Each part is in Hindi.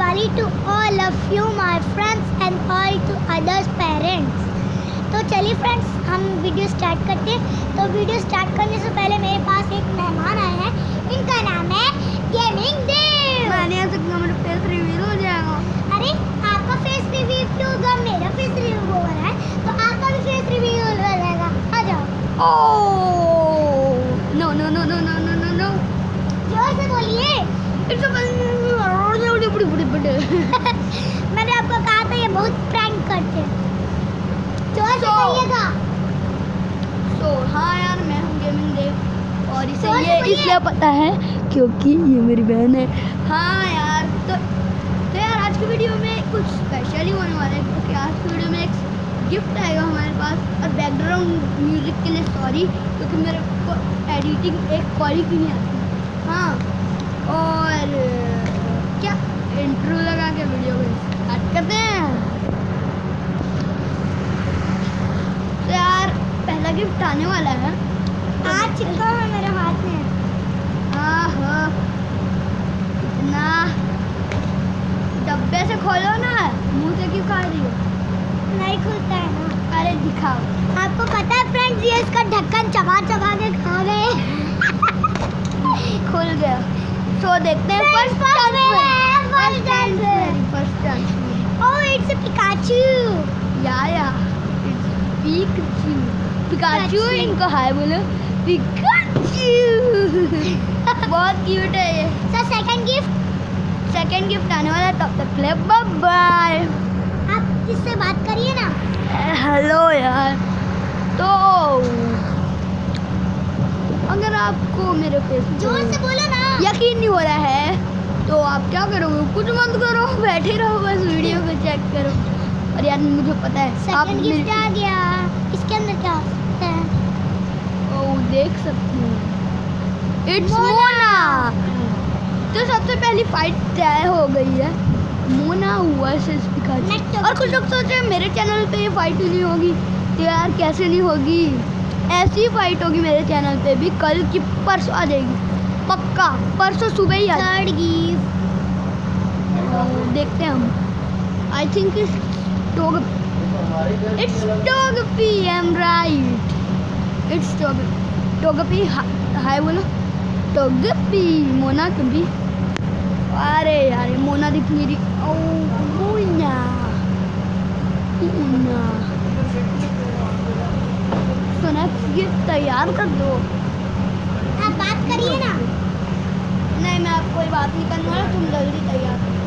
Diwali to all of you, my friends, and all to others parents. तो चलिए फ्रेंड्स, हम वीडियो स्टार्ट करते हैं। तो वीडियो स्टार्ट करने से पहले मेरे पास एक मेहमान आए हैं, इनका नाम है गेमिंग देव। मैं नहीं आ सकता, मेरा फेस रिवील हो जाएगा। अरे आपका फेस रिवील क्यों होगा? मेरा फेस रिवील हो रहा है तो आपका भी फेस रिवील हो जाएगा। आ जाओ। Oh no no no no no no no no, जोर से बोलिए। मैंने आपको कहा था ये बहुत प्रैंक करते हैं। जोर से बोलिएगा। तो हाँ यार, मैं हूँ गेमिंग देव और इसे जोर से ये बोलिए। इसलिए पता है क्योंकि ये मेरी बहन है। हाँ यार, तो यार आज की वीडियो में कुछ स्पेशल ही होने वाला है, क्योंकि आज की वीडियो में एक गिफ्ट आएगा हमारे पास। और बैकग्राउंड म्यूजिक के लिए सॉरी, क्योंकि मेरे को एडिटिंग एक क्वालिटी नहीं आती। हाँ, और क्या इंट्रो लगा के वीडियो को स्टार्ट करते हैं। तो यार पहला गिफ्ट आने वाला है। आज चिपका है मेरे हाथ में। हाँ, इतना डब्बे से खोलो ना, मुंह से क्यों खा रही हो? नहीं खुलता है ना। अरे दिखाओ। आपको पता है फ्रेंड्स, ये इसका ढक्कन चबा चबा के खा गए। खुल गया। तो देखते हैं first oh, it's a Pikachu. या पिकाचू। पिकाचू। इनको हाय बोलो, पिकाचू। बहुत क्यूट है ये। सो सेकंड गिफ्ट आने वाला है, तब तक के लिए बाय बाय। आप इससे बात करिए ना। हेलो यार। तो अगर आपको मेरे फेस जोर से बोलो ना। यकीन नहीं हो रहा है तो आप क्या करोगे? कुछ मत करो, बैठे रहो, बस वीडियो को चेक करो। और यार मुझे पता है सेकंड गिफ्ट आ गया। इसके अंदर क्या है? ओह, देख सकते हो, इट्स मोना। तो सबसे पहली फाइट तय हो गई है, मोना हुआ से पिकाचू। और कुछ लोग सोच रहे हैं मेरे चैनल पे ये फाइट नहीं होगी। तो यार कैसे नहीं होगी, ऐसी फाइट होगी मेरे चैनल पे भी। कल की परसों आ जाएगी, पक्का परसों सुबह ही आ थर्ड गिफ्ट। देखते हैं हम। I think it's Togepi. I am right, it's Togepi. Hi बोलो टोगपी। मोना कभी, अरे यार ये मोना दिख नहीं रही। ओह मोना, मोना। तो नेक्स्ट गिफ्ट तैयार कर दो। आप बात करिए ना। नहीं, मैं आपको कोई बात नहीं करने वाला, तुम जल्दी तैयार करो।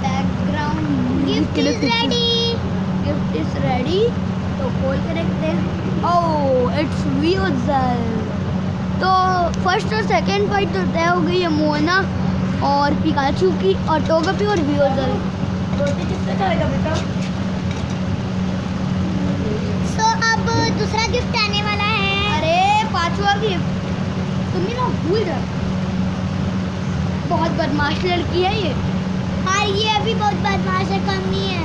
Background gift is ready. Gift is ready. तो खोल के देखते हैं। ओह, इट्स व्यूजर। तो फर्स्ट और सेकंड फाइट तो तय हो गई है, मोना और पिकाचू की, और टोगपी और व्यूजर। रोटी किससे खाएगा बेटा? सो अब दूसरा गिफ्ट आने वाला है। अरे पांचवा गिफ्ट तुम ही ना भूल जाओ। बहुत बदमाश लड़की है ये। और ये अभी बहुत बदमाश है, कम नहीं है।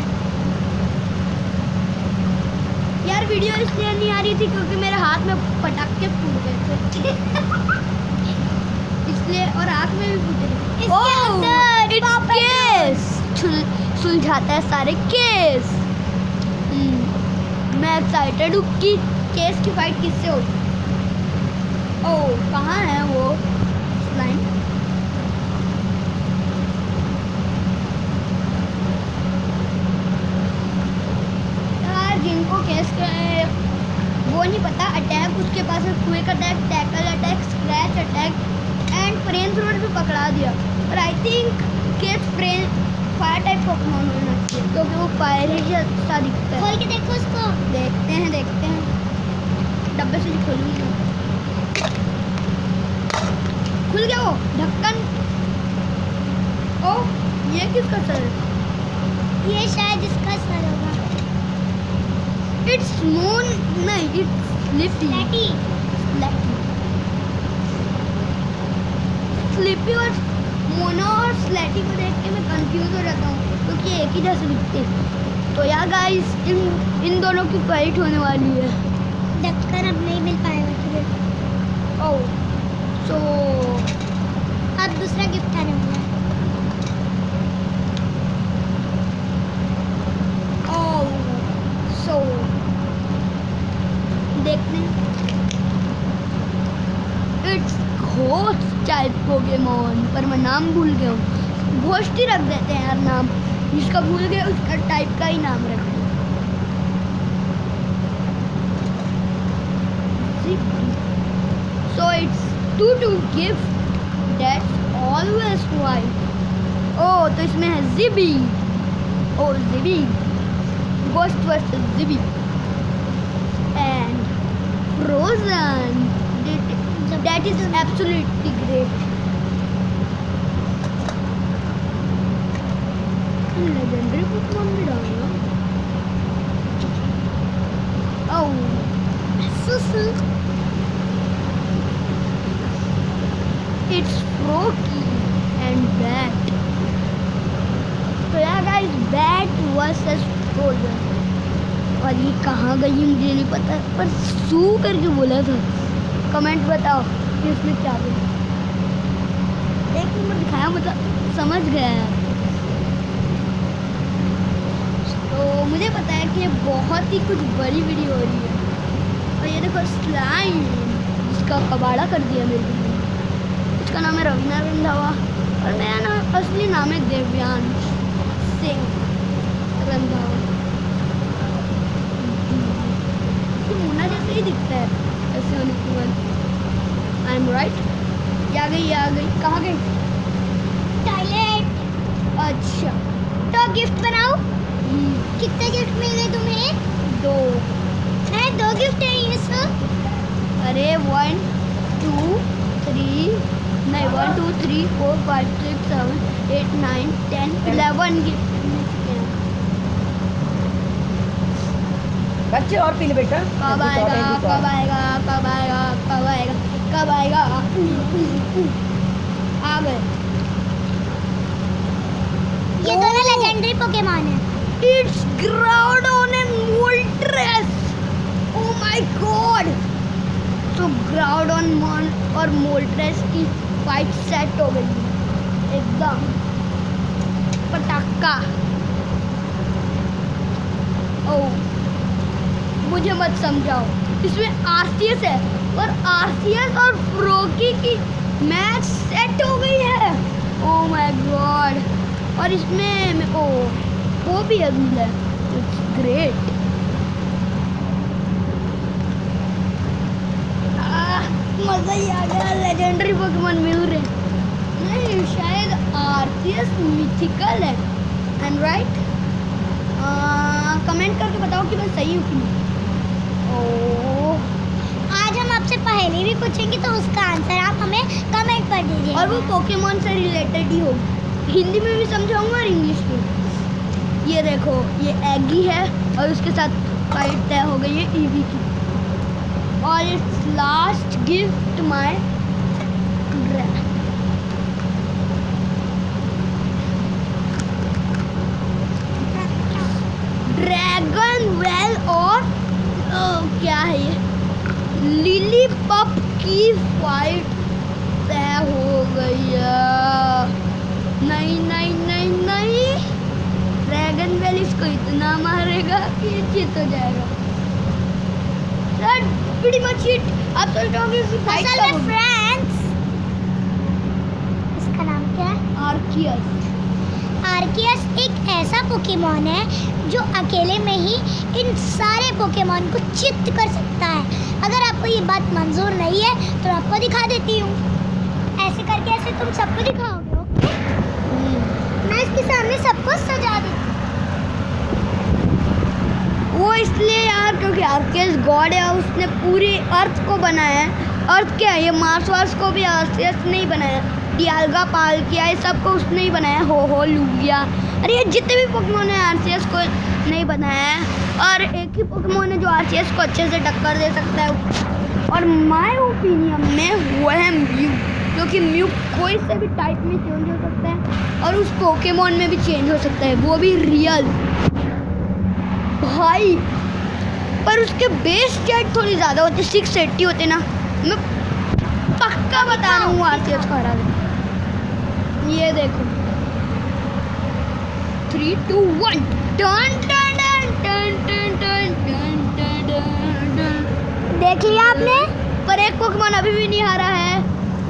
यार वीडियो इसलिए नहीं आ रही थी क्योंकि मेरे हाथ में पटाखे फूट गए थे। इसलिए, और आँख में भी फूटे थे। इसके अंदर इट्स केस। सुलझाता है सारे केस। मैं एक्साइटेड हूँ कि केस की फाइट किससे होगी। ओह, कहाँ है वो लाइन? जिनको केस वो नहीं पता, अटैक उसके पास है, quick attack, tackle attack, scratch attack and frame throat भी पकड़ा दिया। और I think case frame fire type Pokemon होना चाहिए, क्योंकि वो फायर ही अच्छा दिखता है। खोल के देखो उसको। देखते हैं। डब्बे से खोलूंगी। खुल गया वो ढक्कन। ओह, ये किसका सर है? ये शायद इसका सर होगा। इट्स मून, नहीं इट्स स्लिपी। स्लिपी और मोना और स्लेटी को देख के मैं कंफ्यूज हो जाता हूँ, क्योंकि एक ही जैसे दिखते हैं। तो यार गाइस इन दोनों की फाइट होने वाली है। ढक्कन अब नहीं मिल पाएगा तुझे। ओह सो अब दूसरा गिफ्ट आने वाला है। ओह सो देखते हैं। इट्स घोस्ट टाइप पोकेमॉन, पर मैं नाम भूल गया हूँ। घोस्ट ही रख देते हैं यार नाम, जिसका भूल गए उसका टाइप का ही नाम रखते हैं। So it's to gift that's always right. Oh, तो इसमें है Zibi. Oh, Zibi. Ghost versus Zibi. And Frozen. That is absolutely great. Legendary Pokemon भी डालना. Oh, Susu. It's Froakie and Bat. तो यार गाइस बैट वर्सेस फ्रोजन, और ये कहाँ गई मुझे नहीं पता, पर सू करके बोला था। कमेंट बताओ कि इसमें क्या बोला। एक नंबर दिखाया, मतलब समझ गया यार। तो मुझे पता है कि ये बहुत ही कुछ बड़ी वीडियो हो रही है। और ये देखो स्लाइम, जिसका कबाड़ा कर दिया मेरे को। इसका नाम है रवीना रंधावा और मेरा नाम असली नाम है देव्यांश सिंह रंधावा। तो मुन्ना जैसे ही दिखता है ऐसे होने के बाद। आई एम राइट। आ गई कहाँ गई? टॉयलेट। अच्छा तो गिफ्ट बनाओ। कितने गिफ्ट मिले तुम्हें? 2। नहीं, 2 गिफ्ट है ये सब। अरे 1 2 3 नहीं 1 2 3 4 5 6 7 8 9 10 11 गिफ्ट। बच्चे और पी ले बेटा। कब आएगा कब आएगा कब आएगा कब आएगा कब आएगा? आ गए। ये दोनों लेजेंडरी पोकेमॉन है। It's Groudon and Moltres. Oh my god. तो ग्राउडोन और मोल्ट्रेस की फाइट सेट हो गई एकदम पटाखा। ओह मुझे मत समझाओ, इसमें आरसीएस है, और आरसीएस और फ्रोकी की मैच सेट हो गई है। ओह माय गॉड। और इसमें वो भी है मिला। It's great. मजा ही आ गया। लेजेंडरी पोकेमॉन मिल रहे नहीं, शायद आरसीएस मिथिकल है। And right. कमेंट करके बताओ कि मैं सही हूँ कि नहीं। आज हम आपसे पहले भी पूछेंगे तो उसका आंसर आप हमें कमेंट पर दीजिए। और वो पोकेमॉन से रिलेटेड ही होगी। हिंदी में भी समझाऊंगा और इंग्लिश में। ये देखो ये एगी है और उसके साथ फाइट तय हो गई है ईवी की। और it's last gift my dragon well और क्या है ये लिली पप की फाइट तय हो गई है। नहीं नहीं नहीं नहीं, ड्रैगन वेल इसको इतना मारेगा कि ये जीत हो जाएगा। pretty much it। आप सोच रहे होंगे फाइट असल में फ्रेंड्स इसका नाम क्या है? आर्कियस। आर्कियस एक ऐसा पोकेमॉन है जो अकेले में ही इन सारे पोकेमॉन को चित्त कर सकता है। अगर आपको ये बात मंजूर नहीं है तो आपको दिखा देती हूँ। ऐसे करके ऐसे तुम सबको दिखाओगे। ओके, मैं इसके सामने सबको सजा देती हूँ। वो इसलिए यार क्योंकि आर्कियस गॉड है, उसने पूरी अर्थ को बनाया है। अर्थ क्या है, ये मार्स वार्स को भी आर्कियस ने ही बनाया। डियाल्गा पाल किया, ये सबको उसने ही बनाया। हो लूगिया, अरे ये जितने भी पोकेमॉन है आरसीएस को नहीं बनाया है। और एक ही पोकेमॉन है जो आरसीएस को अच्छे से टक्कर दे सकता है, और माय ओपिनियन में वो है म्यू। क्योंकि म्यू कोई से भी टाइप में चेंज हो सकता है और उस पोकेमॉन में भी चेंज हो सकता है, वो भी रियल। भाई, पर उसके बेस स्टेट थोड़ी ज़्यादा होती, 680 होते ना। मैं पक्का बता रहा हूँ आरसीएस को हरा दे। ये देखो 3 2 1 टन टन टन टन टन टन टन टन। देख लिया आपने? पर एक पोकेमॉन अभी भी नहीं हारा है,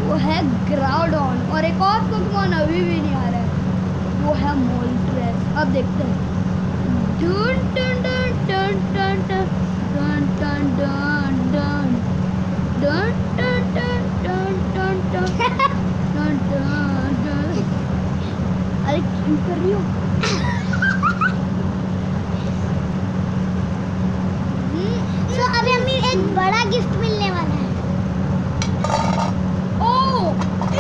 वो है ग्राउडॉन। और एक और पोकेमॉन अभी भी नहीं हारा है, वो है मोल्ट्रेस। अब देखते हैं। टन टन टन टन टन टन टन टन टन टन टन टन टन टन टन टन टन। अरे क्यों कर रही हो? तो अभी हमें एक बड़ा गिफ्ट मिलने वाला है। ओह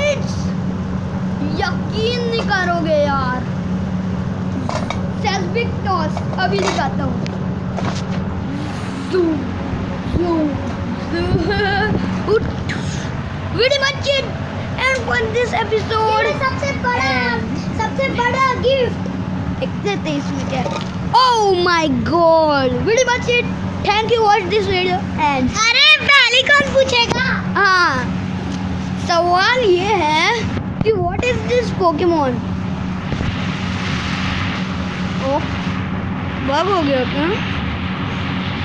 इट्स, यकीन नहीं करोगे यार, सेस्बिक टॉस। अभी दिखाता हूँ। Very much it, and for this episode ये सबसे बड़ा गिफ्ट। 123 में क्या? Oh my God! Very much it. Thank you watch this video and अरे पहले कौन पूछेगा? हाँ, सवाल ये है कि what is this Pokemon? ओ, बग हो गया क्या?